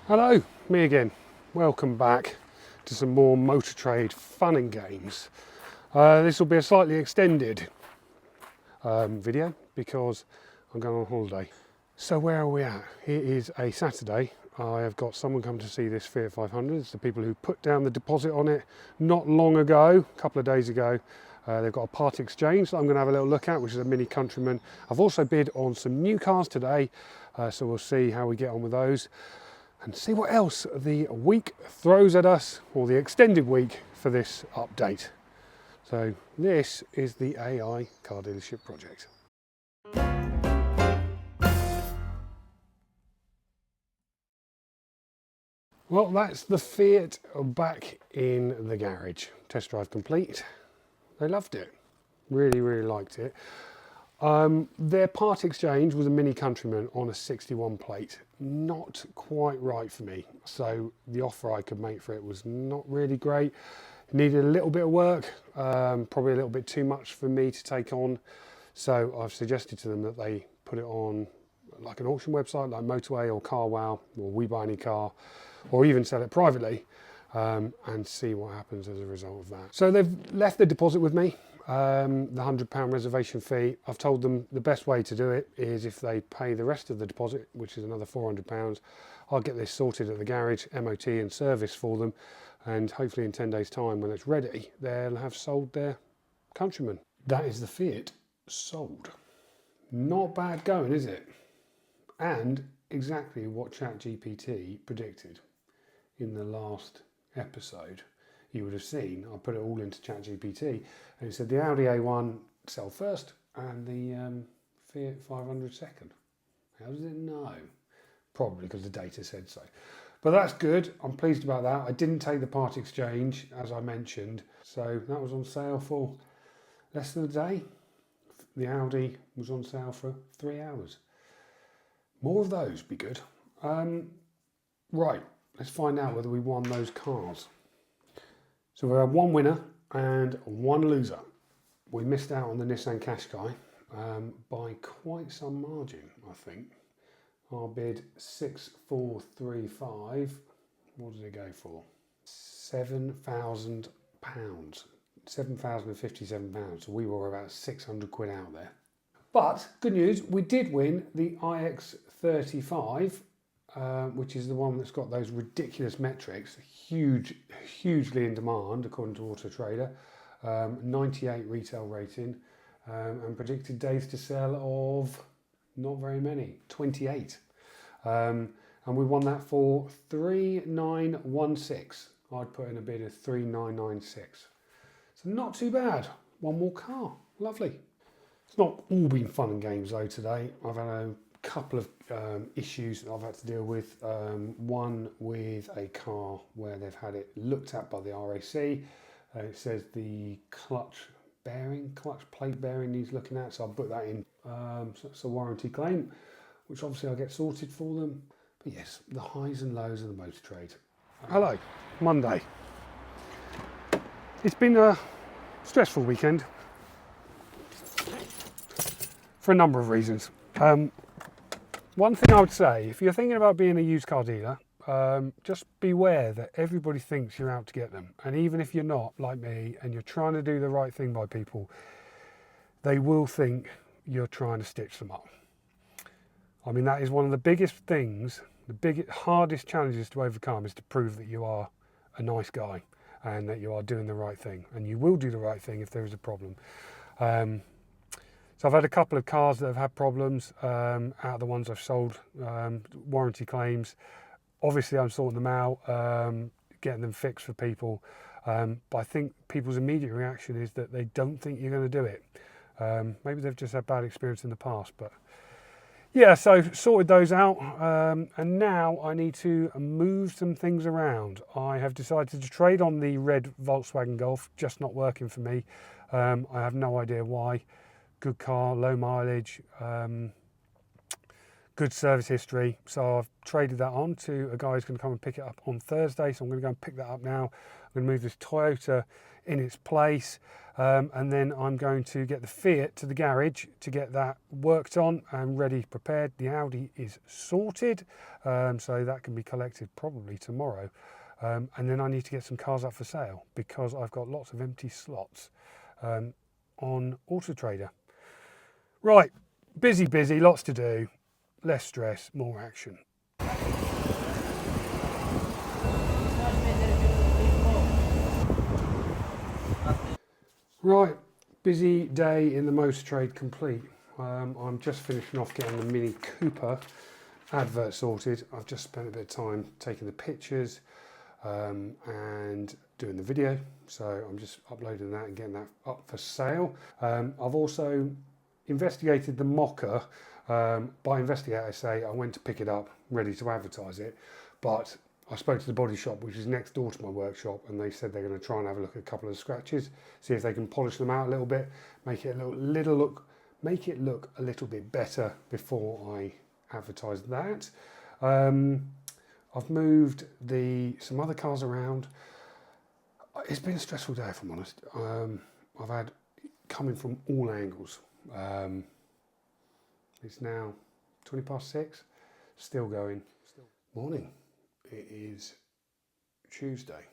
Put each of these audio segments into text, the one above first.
Hello, me again. Welcome back to some more motor trade fun and games. This will be a slightly extended video because I'm going on holiday. So where are we at? It is a Saturday. I have got someone come to see this Fiat 500. It's the people who put down the deposit on it not long ago, a couple of days ago. They've got a part exchange that I'm going to have a little look at, which is a Mini Countryman. I've also bid on some new cars today, so we'll see how we get on with those and see what else the week throws at us, or the extended week for this update. So this is the AI car dealership project. Well, that's the Fiat back in the garage. Test drive complete. They loved it. Really, really liked it. Their part exchange was a Mini Countryman on a 61 plate. Not quite right for me. So the offer I could make for it was not really great. It needed a little bit of work, probably a little bit too much for me to take on. So I've suggested to them that they put it on like an auction website like Motorway or CarWow or We Buy Any Car, or even sell it privately and see what happens as a result of that. So they've left the deposit with me. The £100 reservation fee. I've told them the best way to do it is if they pay the rest of the deposit, which is another £400. I'll get this sorted at the garage, MOT and service for them, and hopefully in 10 days time when it's ready, they'll have sold their Countryman. That is the Fiat sold. Not bad going, is it? And exactly what ChatGPT predicted in the last episode. You would have seen, I put it all into ChatGPT, and it said the Audi A1 sell first and the Fiat 500 second. How does it know? Probably because the data said so. But that's good. I'm pleased about that. I didn't take the part exchange, as I mentioned, so that was on sale for less than a day. The Audi was on sale for 3 hours. More of those be good. Right, let's find out whether we won those cars. So we had one winner and one loser. We missed out on the Nissan Qashqai by quite some margin, I think. Our bid 6,435. What did it go for? £7,000. £7,057. So we were about 600 quid out there. But good news, we did win the iX35. Which is the one that's got those ridiculous metrics, hugely in demand according to Auto Trader, 98 retail rating, and predicted days to sell of not very many, 28. And we won that for 3,916. I'd put in a bid of 3,996. So not too bad. One more car, lovely. It's not all been fun and games though today. I've had a couple of issues that I've had to deal with. One with a car where they've had it looked at by the RAC. It says the clutch plate bearing needs looking at, so I'll put that in. So it's a warranty claim, which obviously I'll get sorted for them. But yes, the highs and lows of the motor trade. Hello, Monday. It's been a stressful weekend for a number of reasons. One thing I would say, if you're thinking about being a used car dealer, just beware that everybody thinks you're out to get them. And even if you're not, like me, and you're trying to do the right thing by people, they will think you're trying to stitch them up. I mean, that is one of the biggest things, hardest challenges to overcome, is to prove that you are a nice guy and that you are doing the right thing. And you will do the right thing if there is a problem. So I've had a couple of cars that have had problems out of the ones I've sold, warranty claims. Obviously I'm sorting them out, getting them fixed for people. But I think people's immediate reaction is that they don't think you're going to do it. Maybe they've just had bad experience in the past. But yeah, so sorted those out. And now I need to move some things around. I have decided to trade on the red Volkswagen Golf, just not working for me. I have no idea why. Good car, low mileage, good service history. So I've traded that on to a guy who's going to come and pick it up on Thursday. So I'm going to go and pick that up now. I'm going to move this Toyota in its place. And then I'm going to get the Fiat to the garage to get that worked on and ready, prepared. The Audi is sorted. So that can be collected probably tomorrow. And then I need to get some cars up for sale because I've got lots of empty slots on Auto Trader. Right, busy, lots to do. Less stress, more action. Right, busy day in the motor trade complete. I'm just finishing off getting the Mini Cooper advert sorted. I've just spent a bit of time taking the pictures and doing the video. So I'm just uploading that and getting that up for sale. I've also investigated the Mocha. By investigate, I say I went to pick it up, ready to advertise it, but I spoke to the body shop, which is next door to my workshop, and they said they're going to try and have a look at a couple of scratches, see if they can polish them out a little bit, make it look a little bit better before I advertise that. I've moved some other cars around. It's been a stressful day, if I'm honest. I've had coming from all angles. It's now 6:20, still going. Morning. It is Tuesday,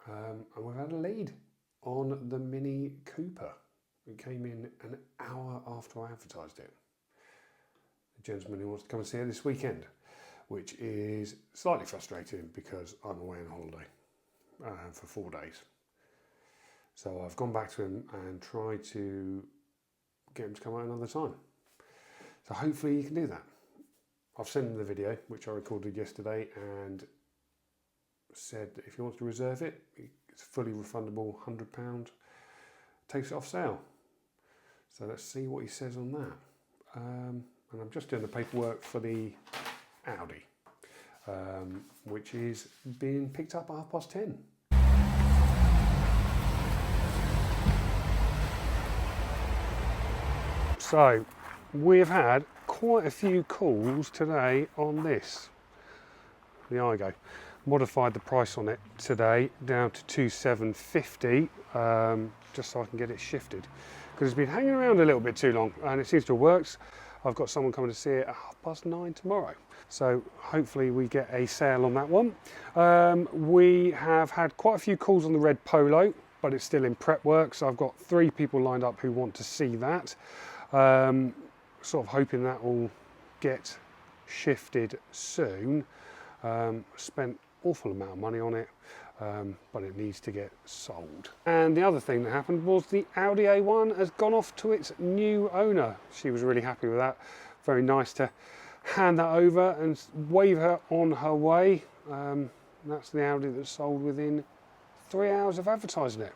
and we've had a lead on the Mini Cooper. It came in an hour after I advertised it. The gentleman who wants to come and see it this weekend, which is slightly frustrating because I'm away on holiday for 4 days. So I've gone back to him and tried to get him to come out another time. So hopefully you can do that. I've sent him the video, which I recorded yesterday, and said that if he wants to reserve it, it's fully refundable, £100, takes it off sale. So let's see what he says on that. And I'm just doing the paperwork for the Audi, which is being picked up at 10:30. So we've had quite a few calls today on this, the Igo. Modified the price on it today down to 2,750, just so I can get it shifted, because it's been hanging around a little bit too long, and it seems to have worked. I've got someone coming to see it at 9:30 tomorrow, so hopefully we get a sale on that one. We have had quite a few calls on the red Polo, but it's still in prep work, so I've got 3 people lined up who want to see that. Sort of hoping that will get shifted soon. Spent awful amount of money on it, but it needs to get sold. And the other thing that happened was the Audi A1 has gone off to its new owner. She was really happy with that. Very nice to hand that over and wave her on her way. That's the Audi that sold within 3 hours of advertising it.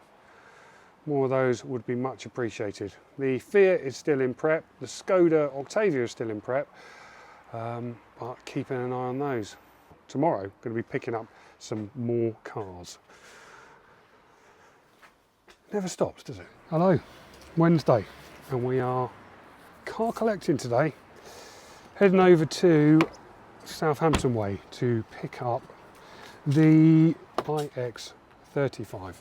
More of those would be much appreciated. The Fiat is still in prep. The Skoda Octavia is still in prep, but keeping an eye on those. Tomorrow, going to be picking up some more cars. Never stops, does it? Hello, Wednesday, and we are car collecting today. Heading over to Southampton Way to pick up the iX35.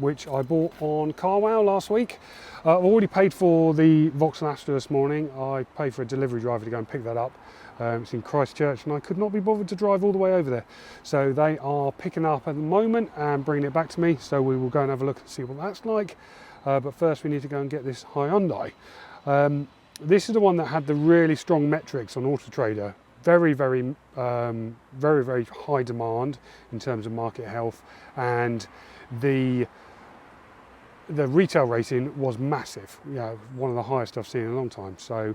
Which I bought on CarWow last week. I've already paid for the Vauxhall Astra this morning. I paid for a delivery driver to go and pick that up. It's in Christchurch, and I could not be bothered to drive all the way over there. So they are picking up at the moment and bringing it back to me. So we will go and have a look and see what that's like. But first we need to go and get this Hyundai. This is the one that had the really strong metrics on Auto Trader. Very high demand in terms of market health, and the retail rating was massive. Yeah, one of the highest I've seen in a long time. So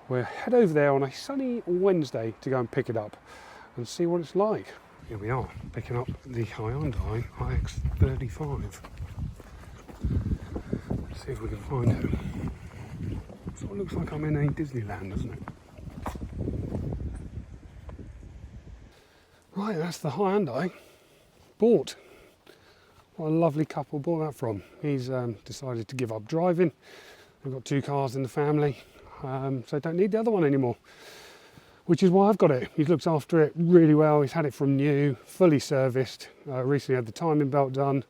we'll head over there on a sunny Wednesday to go and pick it up and see what it's like. Here we are, picking up the Hyundai iX35. Let's see if we can find it. Sort of looks like I'm in a Disneyland, doesn't it? Right, that's the Hyundai. Bought. What a lovely couple bought that from. He's decided to give up driving. We've got 2 cars in the family. so I don't need the other one anymore, which is why I've got it. He's looked after it really well. He's had it from new, fully serviced. Recently had the timing belt done.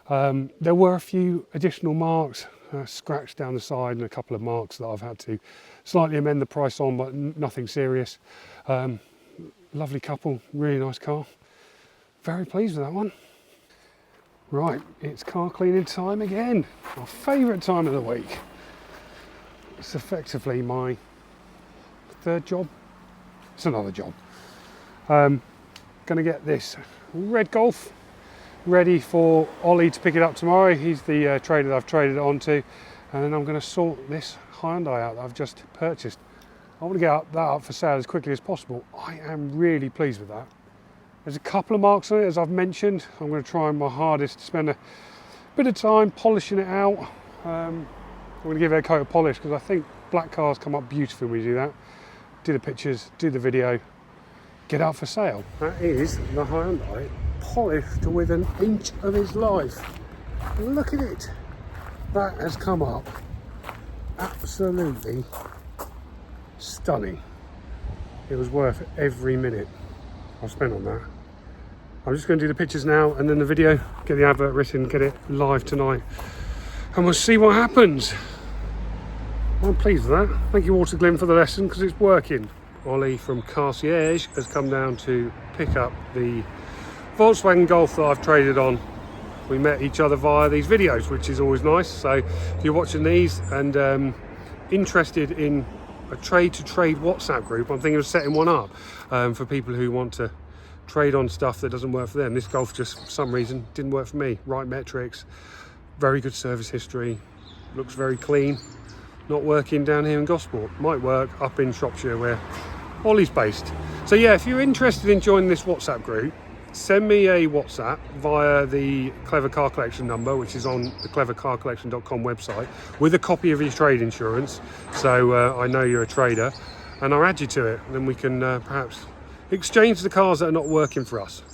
There were a few additional marks, scratched down the side, and a couple of marks that I've had to slightly amend the price on, but nothing serious. Lovely couple, really nice car. Very pleased with that one. Right, it's car cleaning time again. Our favourite time of the week. It's effectively my third job. It's another job. Going to get this red Golf ready for Ollie to pick it up tomorrow. He's the trader that I've traded it onto, and then I'm going to sort this Hyundai out that I've just purchased. I want to get that up for sale as quickly as possible. I am really pleased with that. There's a couple of marks on it, as I've mentioned. I'm going to try my hardest to spend a bit of time polishing it out. I'm going to give it a coat of polish because I think black cars come up beautifully when we do that. Do the pictures, do the video, get out for sale. That is the Hyundai polished with an inch of its life. Look at it. That has come up absolutely stunning. It was worth every minute I've spent on that. I'm just going to do the pictures now and then the video, get the advert written, get it live tonight, and we'll see what happens. I'm pleased with that. Thank you, Water Glen, for the lesson because it's working. Ollie from Concierge has come down to pick up the Volkswagen Golf that I've traded on. We met each other via these videos, which is always nice. So if you're watching these and interested in a trade-to-trade WhatsApp group, I'm thinking of setting one up for people who want to trade on stuff that doesn't work for them. This Golf just, for some reason, didn't work for me. Right metrics, very good service history, looks very clean. Not working down here in Gosport. Might work up in Shropshire where Ollie's based. So yeah, if you're interested in joining this WhatsApp group, send me a WhatsApp via the Clever Car Collection number, which is on the clevercarcollection.com website, with a copy of your trade insurance, so I know you're a trader, and I'll add you to it. Then we can perhaps exchange the cars that are not working for us.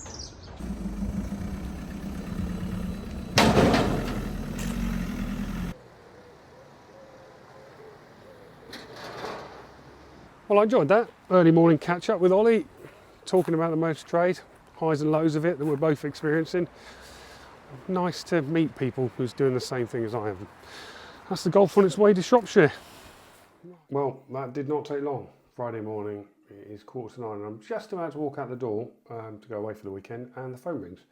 Well, I enjoyed that early morning catch up with Ollie, talking about the motor trade, highs and lows of it that we're both experiencing. Nice to meet people who's doing the same thing as I am. That's the Golf on its way to Shropshire. Well, that did not take long. Friday morning, it is 8:45 and I'm just about to walk out the door to go away for the weekend, and the phone rings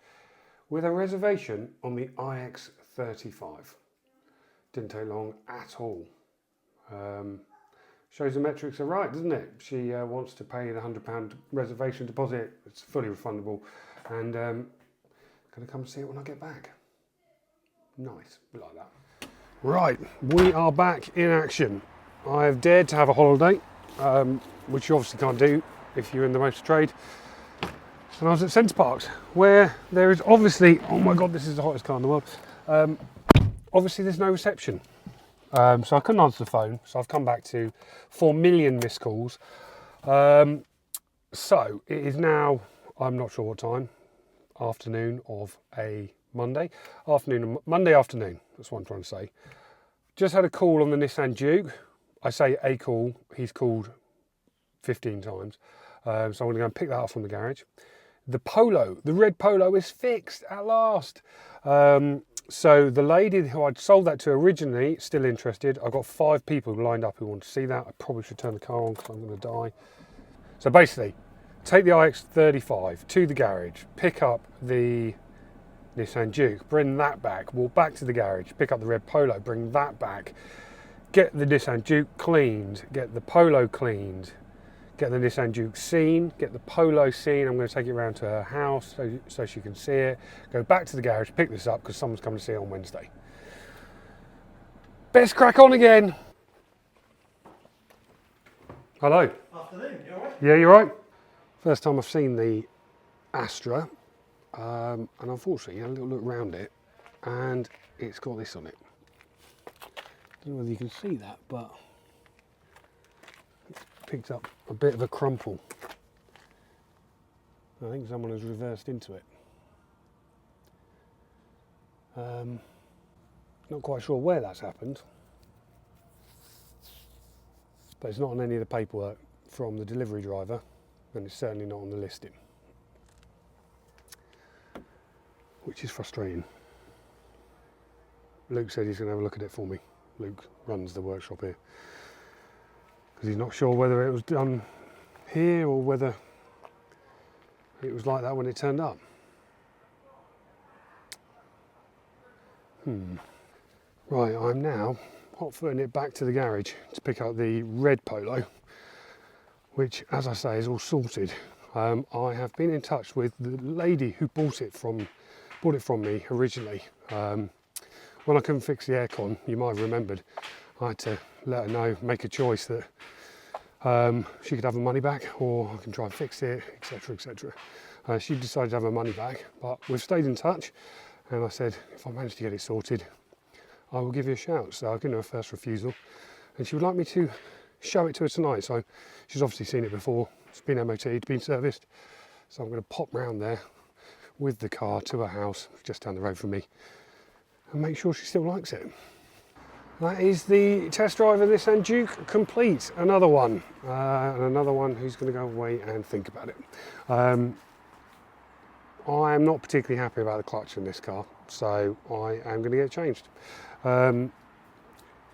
with a reservation on the iX35. Didn't take long at all. Shows the metrics are right, doesn't it? She wants to pay the £100 reservation deposit. It's fully refundable, and going to come and see it when I get back. Nice, like that. Right, we are back in action. I have dared to have a holiday, which you obviously can't do if you're in the motor trade. And I was at Centre Parks, where there is obviously, oh my God, this is the hottest car in the world. Obviously there's no reception. So I couldn't answer the phone, so I've come back to 4 million missed calls. So it is now, I'm not sure what time, afternoon of a Monday. Monday afternoon, that's what I'm trying to say. Just had a call on the Nissan Duke. I say a call, he's called 15 times. So I'm going to go and pick that up from the garage. The Polo, the red Polo is fixed at last. So the lady who I'd sold that to originally, still interested. I've got 5 people lined up who want to see that. I probably should turn the car on because I'm going to die. So basically, take the iX35 to the garage, pick up the Nissan Duke, bring that back, walk back to the garage, pick up the red Polo, bring that back, get the Nissan Duke cleaned, get the Polo cleaned, get the Nissan Duke seen, get the Polo seen. I'm going to take it around to her house so she can see it. Go back to the garage, pick this up because someone's coming to see it on Wednesday. Best crack on again. Hello. Afternoon, you alright? Yeah, you're right. First time I've seen the Astra, and unfortunately, I had a little look around it, and it's got this on it. Don't know whether you can see that, but picked up a bit of a crumple. I think someone has reversed into it. Not quite sure where that's happened. but it's not on any of the paperwork from the delivery driver, and it's certainly not on the listing, which is frustrating. Luke said he's going to have a look at it for me. Luke runs the workshop here, because he's not sure whether it was done here or whether it was like that when it turned up. Right, I'm now hot-footing it back to the garage to pick up the red Polo, which, as I say, is all sorted. I have been in touch with the lady who bought it from me originally. When I couldn't fix the aircon, you might have remembered, I had to let her know, make a choice that she could have her money back, or I can try and fix it, etc, etc. She decided to have her money back, but we've stayed in touch, and I said, if I manage to get it sorted, I will give you a shout. So I given her a first refusal, and she would like me to show it to her tonight. So she's obviously seen it before. It's been MOT'd, been serviced. So I'm going to pop round there with the car to her house, just down the road from me, and make sure she still likes it. That is the test drive of this Nissan Juke complete. Another one, and another one who's going to go away and think about it. I am not particularly happy about the clutch in this car, so I am going to get it changed. It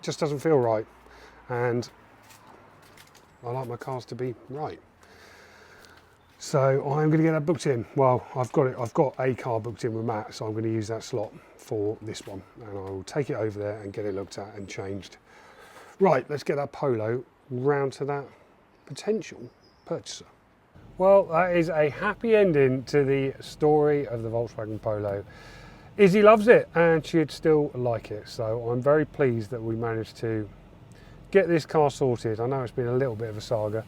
just doesn't feel right, and I like my cars to be right. So I'm going to get that booked in. Well, I've got a car booked in with Matt, so I'm going to use that slot for this one, and I will take it over there and get it looked at and changed. Right, let's get that Polo round to that potential purchaser. Well, that is a happy ending to the story of the Volkswagen Polo. Izzy loves it, and she'd still like it, so I'm very pleased that we managed to get this car sorted. I know it's been a little bit of a saga,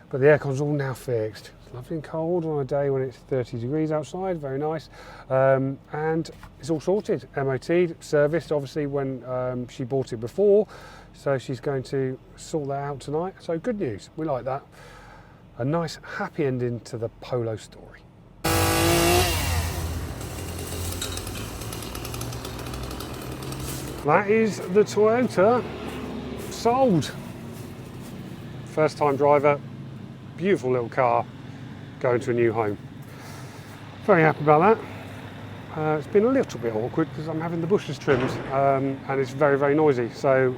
but the aircon's all now fixed. It's lovely and cold on a day when it's 30 degrees outside, very nice. And it's all sorted, MOT'd, serviced obviously when she bought it before, so she's going to sort that out tonight. So good news, we like that. A nice happy ending to the Polo story. That is the Toyota sold. First time driver, beautiful little car, going to a new home. Very happy about that. It's been a little bit awkward because I'm having the bushes trimmed, and it's very, very noisy. So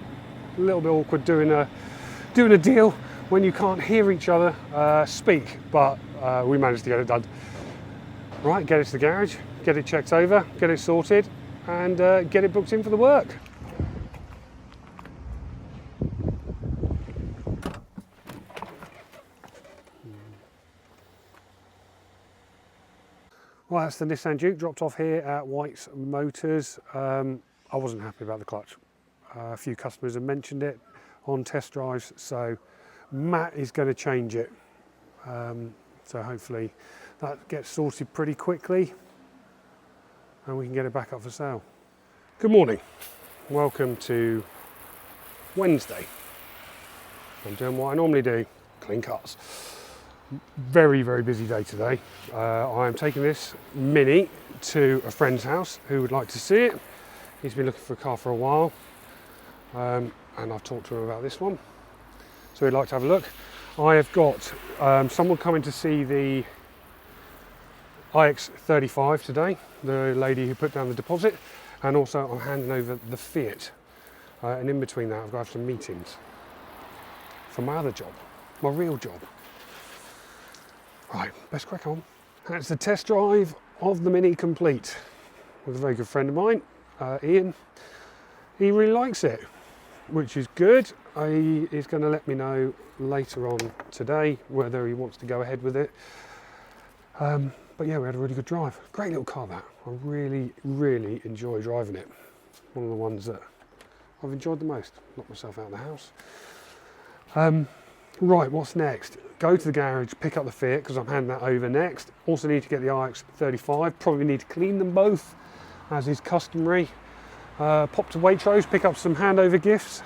a little bit awkward doing a deal when you can't hear each other speak, but we managed to get it done. Right, get it to the garage, get it checked over, get it sorted, and get it booked in for the work. Well, that's the Nissan Juke, dropped off here at White's Motors. I wasn't happy about the clutch. A few customers have mentioned it on test drives, so Matt is going to change it. So hopefully that gets sorted pretty quickly and we can get it back up for sale. Good morning. Welcome to Wednesday. I'm doing what I normally do, clean cars. Very, very busy day today. I am taking this Mini to a friend's house who would like to see it. He's been looking for a car for a while, and I've talked to him about this one. So he'd like to have a look. I have got someone coming to see the iX35 today, the lady who put down the deposit, and also I'm handing over the Fiat. And in between that, I've got to have some meetings for my other job, my real job. Right, let's crack on. That's the test drive of the Mini complete with a very good friend of mine, Ian. He really likes it, which is good. He is going to let me know later on today whether he wants to go ahead with it. But yeah, we had a really good drive. Great little car that. I really, really enjoy driving it. One of the ones that I've enjoyed the most. Knocked myself out of the house. Right, what's next? Go to the garage, pick up the Fiat because I'm handing that over next. Also need to get the iX35. Probably need to clean them both, as is customary. Pop to Waitrose, pick up some handover gifts.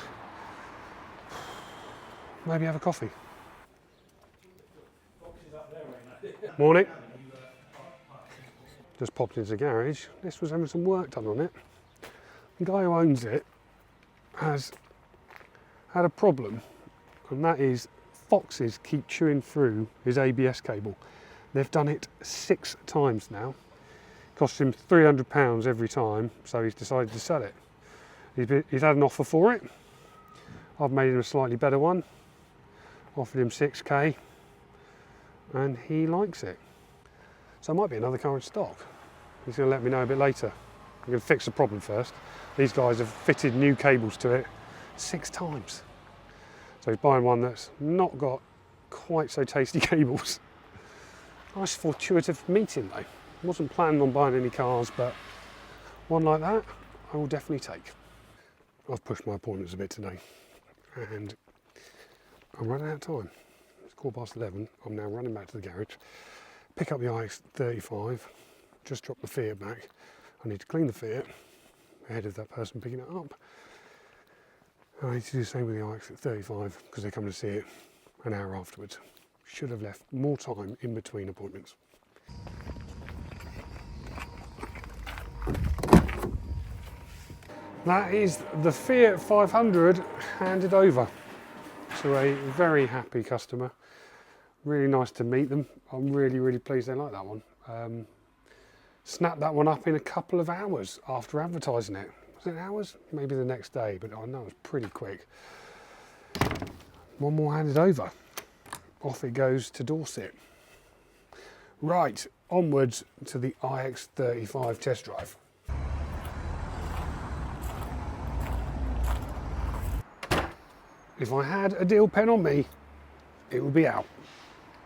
Maybe have a coffee. Morning. Just popped into the garage. This was having some work done on it. The guy who owns it has had a problem and that is foxes keep chewing through his ABS cable. They've done it 6 times now. Cost him £300 every time, so he's decided to sell it. He's had an offer for it. I've made him a slightly better one, offered him 6k, and he likes it. So it might be another car in stock. He's going to let me know a bit later. I'm going to fix the problem first. These guys have fitted new cables to it 6 times. So he's buying one that's not got quite so tasty cables. Nice fortuitous meeting though. Wasn't planning on buying any cars, but one like that I will definitely take. I've pushed my appointments a bit today and I'm running out of time. It's 11:15. I'm now running back to the garage, pick up the iX35, just drop the Fiat back. I need to clean the Fiat ahead of that person picking it up. I need to do the same with the iX35 because they're coming to see it an hour afterwards. Should have left more time in between appointments. That is the Fiat 500 handed over to a very happy customer. Really nice to meet them. I'm really pleased they like that one. Snapped that one up in a couple of hours after advertising it. Was it hours? Maybe the next day, but I know it was pretty quick. One more handed over. Off it goes to Dorset. Right, onwards to the iX35 test drive. If I had a deal pen on me, it would be out,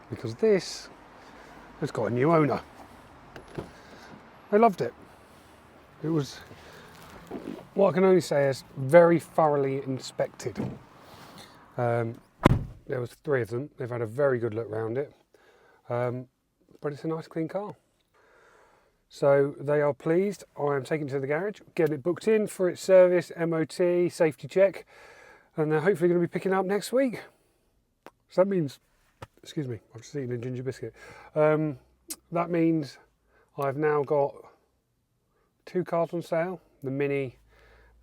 because this has got a new owner. I loved it. It was, what I can only say is, very thoroughly inspected. There was 3 of them. They've had a very good look around it, but it's a nice clean car. So they are pleased. I am taking it to the garage, getting it booked in for its service, MOT, safety check, and they're hopefully going to be picking it up next week. So that means, excuse me, I've just eaten a ginger biscuit. That means I've now got 2 cars on sale, the Mini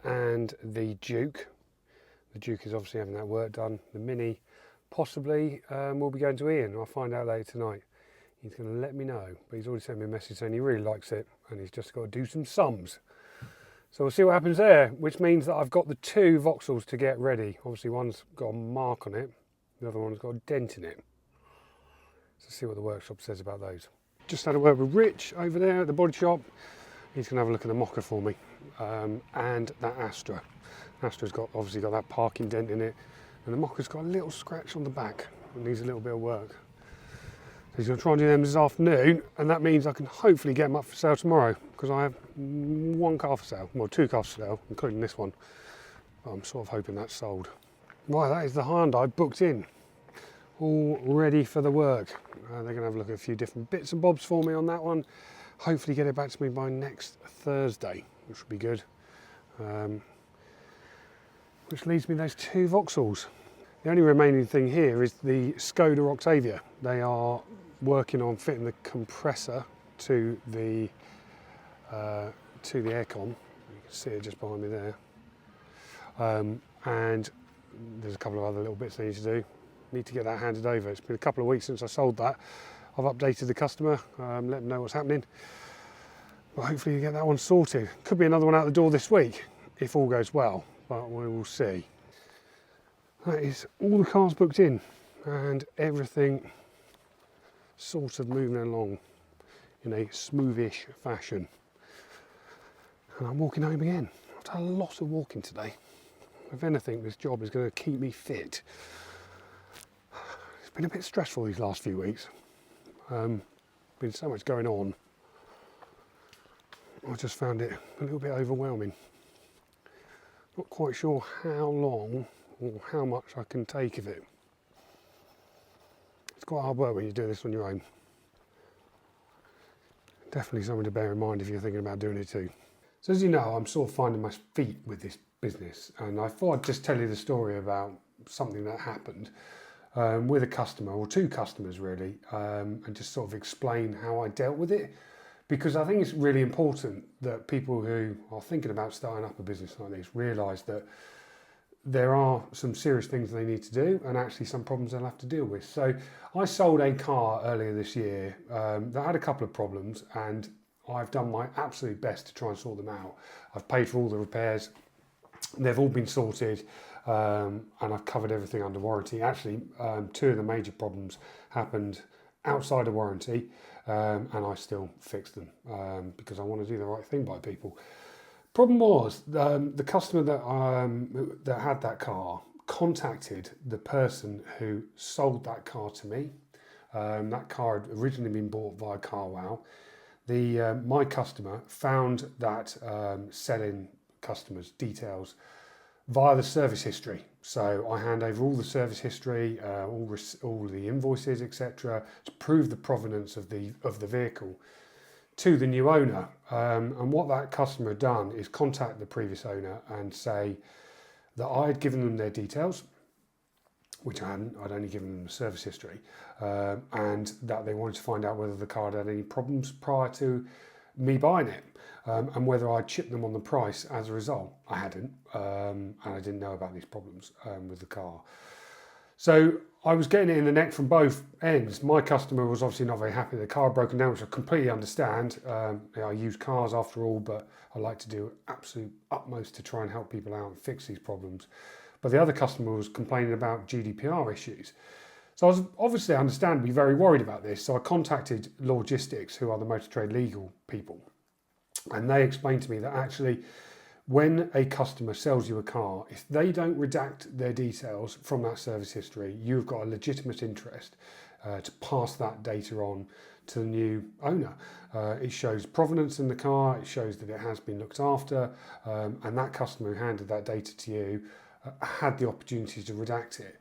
and the Duke. The Duke is obviously having that work done. The Mini possibly will be going to Ian. I'll find out later tonight. He's going to let me know, but he's already sent me a message saying he really likes it and he's just got to do some sums. So we'll see what happens there, which means that I've got the 2 Vauxhalls to get ready. Obviously one's got a mark on it, the other one's got a dent in it. So see what the workshop says about those. Just had a word with Rich over there at the body shop. He's going to have a look at the Mocha for me, and that Astra. Astra's obviously got that parking dent in it, and the Mocha's got a little scratch on the back. It needs a little bit of work. So he's going to try and do them this afternoon, and that means I can hopefully get them up for sale tomorrow, because I have 1 car for sale, well 2 cars for sale, including this one. But I'm sort of hoping that's sold. Right, that is the Hyundai booked in, all ready for the work. They're going to have a look at a few different bits and bobs for me on that one. Hopefully get it back to me by next Thursday, which would be good. Which leaves me those 2 Vauxhalls. The only remaining thing here is the Skoda Octavia. They are working on fitting the compressor to the aircon. You can see it just behind me there. And there's a couple of other little bits I need to do. Need to get that handed over. It's been a couple of weeks since I sold that. I've updated the customer, let them know what's happening. But hopefully you get that one sorted. Could be another one out the door this week, if all goes well, but we will see. That is all the cars booked in and everything sort of moving along in a smoothish fashion. And I'm walking home again. I've done a lot of walking today. If anything, this job is going to keep me fit. It's been a bit stressful these last few weeks. Been so much going on. I just found it a little bit overwhelming. Not quite sure how long or how much I can take of it. It's quite hard work when you do this on your own. Definitely something to bear in mind if you're thinking about doing it too. So as you know, I'm sort of finding my feet with this business, and I thought I'd just tell you the story about something that happened with a customer, or 2 customers really, and just sort of explain how I dealt with it. Because I think it's really important that people who are thinking about starting up a business like this realise that there are some serious things they need to do and actually some problems they'll have to deal with. So I sold a car earlier this year that had a couple of problems, and I've done my absolute best to try and sort them out. I've paid for all the repairs. They've all been sorted, and I've covered everything under warranty. Actually, two of the major problems happened outside of warranty, and I still fixed them because I want to do the right thing by people. Problem was the customer that had that car contacted the person who sold that car to me. That car had originally been bought via CarWow. My customer found that selling customers' details via the service history. So I hand over all the service history, all the invoices, etc., to prove the provenance of the vehicle to the new owner. And what that customer had done is contact the previous owner and say that I had given them their details, which I hadn't. I'd only given them the service history, and that they wanted to find out whether the car had any problems prior to me buying it, and whether I'd chipped them on the price as a result. I hadn't, and I didn't know about these problems with the car. So I was getting it in the neck from both ends. My customer was obviously not very happy. The car had broken down, which I completely understand. I use cars after all, but I like to do absolute utmost to try and help people out and fix these problems. But the other customer was complaining about GDPR issues. So I was obviously, understandably, very worried about this. So I contacted Logistics, who are the motor trade legal people. And they explained to me that actually, when a customer sells you a car, if they don't redact their details from that service history, you've got a legitimate interest to pass that data on to the new owner. It shows provenance in the car, it shows that it has been looked after, and that customer who handed that data to you had the opportunity to redact it.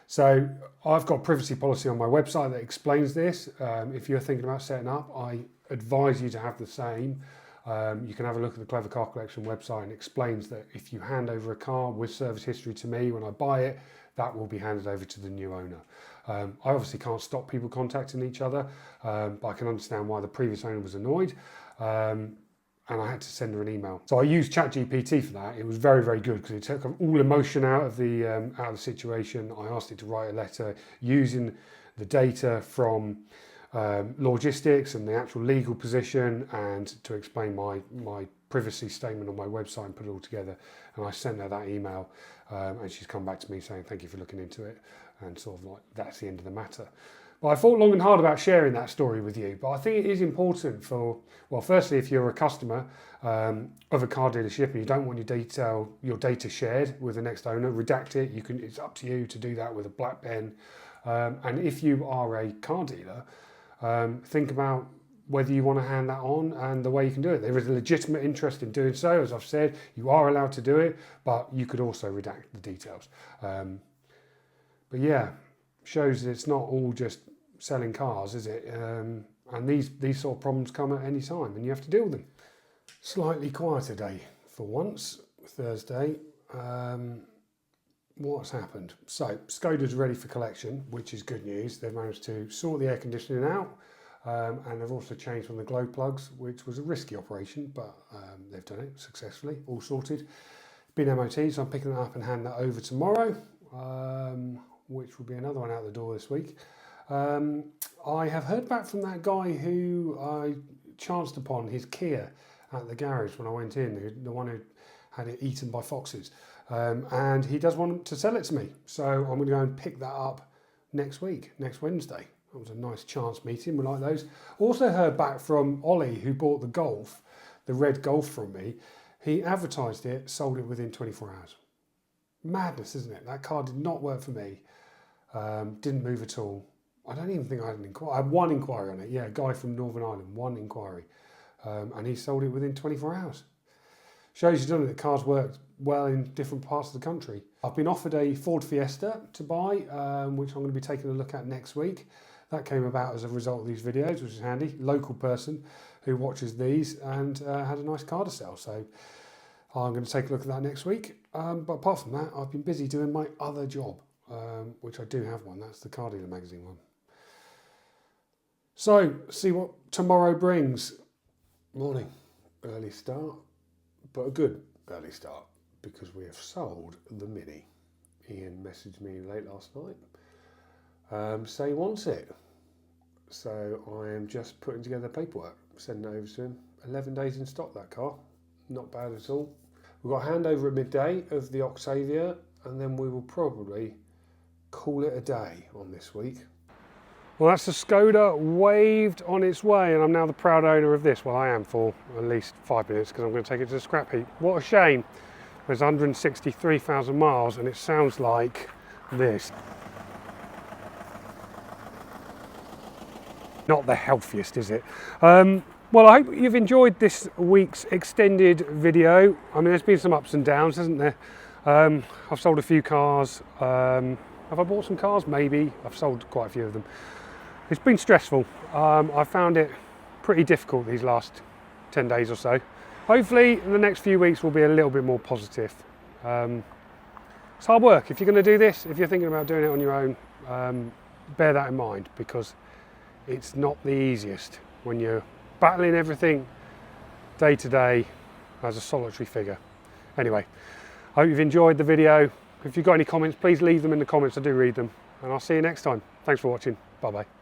So I've got a privacy policy on my website that explains this. If you're thinking about setting up, I advise you to have the same. You can have a look at the Clever Car Collection website, and it explains that if you hand over a car with service history to me when I buy it, that will be handed over to the new owner. I obviously can't stop people contacting each other, but I can understand why the previous owner was annoyed, and I had to send her an email. So I used ChatGPT for that. It was very, very good because it took all emotion out of the situation. I asked it to write a letter using the data from Logistics and the actual legal position, and to explain my privacy statement on my website and put it all together. And I sent her that email, and she's come back to me saying thank you for looking into it, and sort of like that's the end of the matter. But I thought long and hard about sharing that story with you. But I think it is important for, well, firstly, if you're a customer of a car dealership and you don't want your data shared with the next owner, redact it. It's up to you to do that with a black pen. And if you are a car dealer, think about whether you want to hand that on and the way you can do it. There is a legitimate interest in doing so. As I've said, you are allowed to do it, but you could also redact the details. But yeah, shows that it's not all just selling cars, is it? And these sort of problems come at any time and you have to deal with them. Slightly quieter day for once, Thursday. What's happened? So Skoda's ready for collection, which is good news. They've managed to sort the air conditioning out, and they've also changed from the glow plugs, which was a risky operation, but they've done it successfully, all sorted. Been MOT, so I'm picking that up and hand that over tomorrow, which will be another one out the door this week. I have heard back from that guy who I chanced upon his Kia at the garage when I went in, the one who had it eaten by foxes. And he does want to sell it to me. So I'm going to go and pick that up next week, next Wednesday. That was a nice chance meeting. We like those. Also heard back from Ollie, who bought the red Golf from me. He advertised it, sold it within 24 hours. Madness, isn't it? That car did not work for me. Didn't move at all. I don't even think I had an inquiry. I had one inquiry on it. Yeah, a guy from Northern Ireland, one inquiry. And he sold it within 24 hours. Shows you, doesn't it, that cars work well in different parts of the country. I've been offered a Ford Fiesta to buy, which I'm going to be taking a look at next week. That came about as a result of these videos, which is handy. Local person who watches these and had a nice car to sell. So I'm going to take a look at that next week. But apart from that, I've been busy doing my other job, which I do have one. That's the Car Dealer magazine one. So, see what tomorrow brings. Morning. Early start, but a good early start. because we have sold the Mini. Ian messaged me late last night, say he wants it. So I am just putting together paperwork, sending it over to him. 11 days in stock, that car. Not bad at all. We've got a handover at midday of the Octavia, and then we will probably call it a day on this week. Well, that's the Skoda waved on its way, and I'm now the proud owner of this. Well, I am for at least 5 minutes because I'm going to take it to the scrap heap. What a shame. There's 163,000 miles and it sounds like this. Not the healthiest, is it? Well, I hope you've enjoyed this week's extended video. I mean, there's been some ups and downs, hasn't there? I've sold a few cars. Have I bought some cars? Maybe. I've sold quite a few of them. It's been stressful. I found it pretty difficult these last 10 days or so. Hopefully the next few weeks will be a little bit more positive. It's hard work. If you're going to do this, if you're thinking about doing it on your own, bear that in mind, because it's not the easiest when you're battling everything day to day as a solitary figure. Anyway, I hope you've enjoyed the video. If you've got any comments, please leave them in the comments. I do read them, and I'll see you next time. Thanks for watching. Bye bye.